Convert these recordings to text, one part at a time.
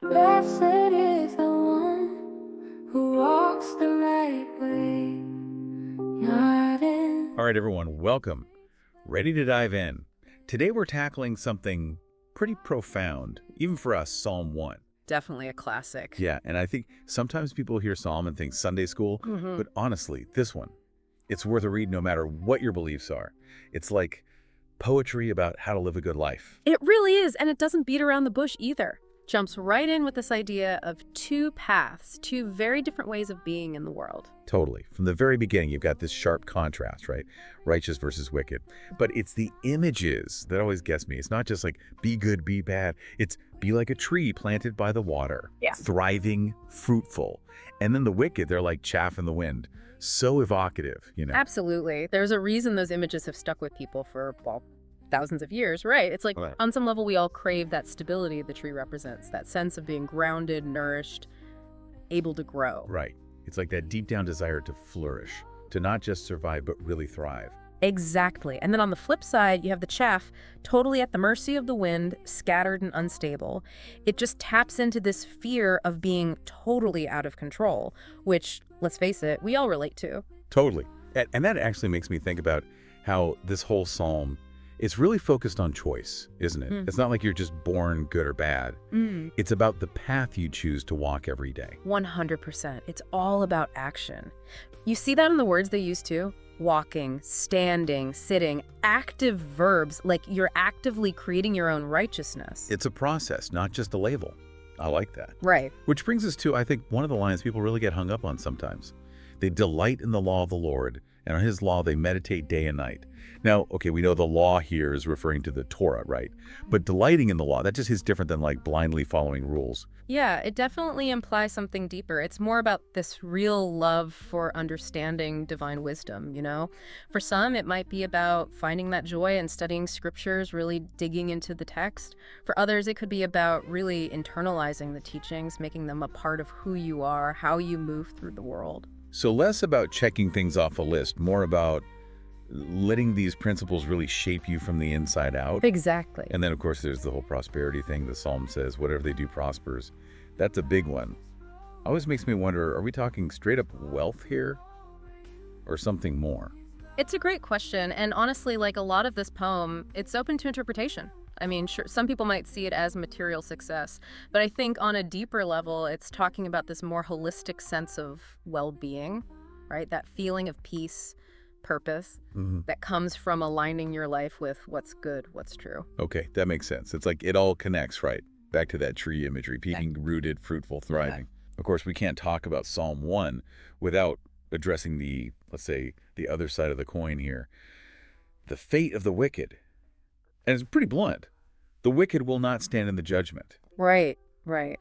Blessed is the one who walks the right way, not in. All right, everyone, welcome. Ready to dive in. Today we're tackling something pretty profound, even for us, Psalm 1. Definitely a classic. Yeah, and I think sometimes people hear Psalm and think Sunday school, but honestly, this one, it's worth a read no matter what your beliefs are. It's like poetry about how to live a good life. It really is, and it doesn't beat around the bush either. Jumps right in with this idea of two paths, two very different ways of being in the world. Totally. From the very beginning, you've got this sharp contrast, right? Righteous versus wicked. But it's the images that always gets me. It's not just like, be good, be bad. It's be like a tree planted by the water, thriving, fruitful. And then the wicked, they're like chaff in the wind. So evocative, you know? Absolutely. There's a reason those images have stuck with people for, well, thousands of years, right? It's like, on some level, we all crave that stability the tree represents, that sense of being grounded, nourished, able to grow. Right. It's like that deep down desire to flourish, to not just survive, but really thrive. Exactly. And then on the flip side, you have the chaff, totally at the mercy of the wind, scattered and unstable. It just taps into this fear of being totally out of control, which, let's face it, we all relate to. Totally. And that actually makes me think about how this whole psalm, it's really focused on choice, isn't it? It's not like you're just born good or bad. It's about the path you choose to walk every day. 100%. It's all about action. You see that in the words they use too? Walking, standing, sitting, active verbs, like you're actively creating your own righteousness. It's a process, not just a label. I like that. Right. Which brings us to, I think, one of the lines people really get hung up on sometimes. They delight in the law of the Lord, and on his law they meditate day and night. Now, okay, we know the law here is referring to the Torah, right? But delighting in the law, that just is different than like blindly following rules. Yeah, it definitely implies something deeper. It's more about this real love for understanding divine wisdom, you know? For some, it might be about finding that joy in studying scriptures, really digging into the text. For others, it could be about really internalizing the teachings, making them a part of who you are, how you move through the world. So less about checking things off a list, more about letting these principles really shape you from the inside out. Exactly. And then, of course, there's the whole prosperity thing. The psalm says, whatever they do prospers. That's a big one. Always makes me wonder, are we talking straight up wealth here or something more? It's a great question. And honestly, like a lot of this poem, it's open to interpretation. I mean, sure, some people might see it as material success, but I think on a deeper level, it's talking about this more holistic sense of well-being, right? That feeling of peace, purpose that comes from aligning your life with what's good, what's true. Okay, that makes sense. It's like it all connects, right? Back to that tree imagery, being rooted, fruitful, thriving. Of course, we can't talk about Psalm 1 without addressing the, let's say, the other side of the coin here. The fate of the wicked. And it's pretty blunt. The wicked will not stand in the judgment. Right, right.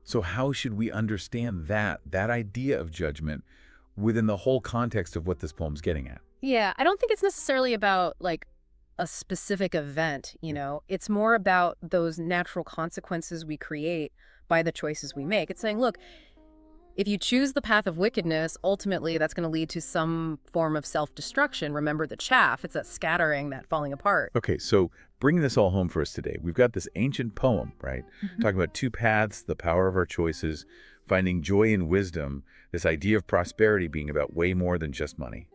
So how should we understand that idea of judgment within the whole context of what this poem's getting at? Yeah, I don't think it's necessarily about like a specific event, you know. It's more about those natural consequences we create by the choices we make. It's saying, look, if you choose the path of wickedness, ultimately that's going to lead to some form of self-destruction. Remember the chaff, it's that scattering, that falling apart. Okay, so bringing this all home for us today, we've got this ancient poem, right? Talking about two paths, the power of our choices, finding joy in wisdom, this idea of prosperity being about way more than just money.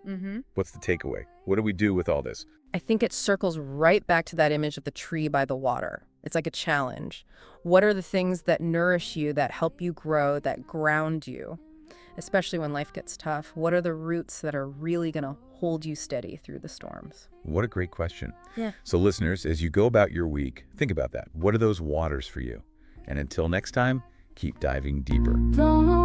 What's the takeaway? What do we do with all this? I think it circles right back to that image of the tree by the water. It's like a challenge. What are the things that nourish you, that help you grow, that ground you, especially when life gets tough? What are the roots that are really going to hold you steady through the storms? What a great question. Yeah. So listeners, as you go about your week, think about that. What are those waters for you? And until next time, keep diving deeper. Don't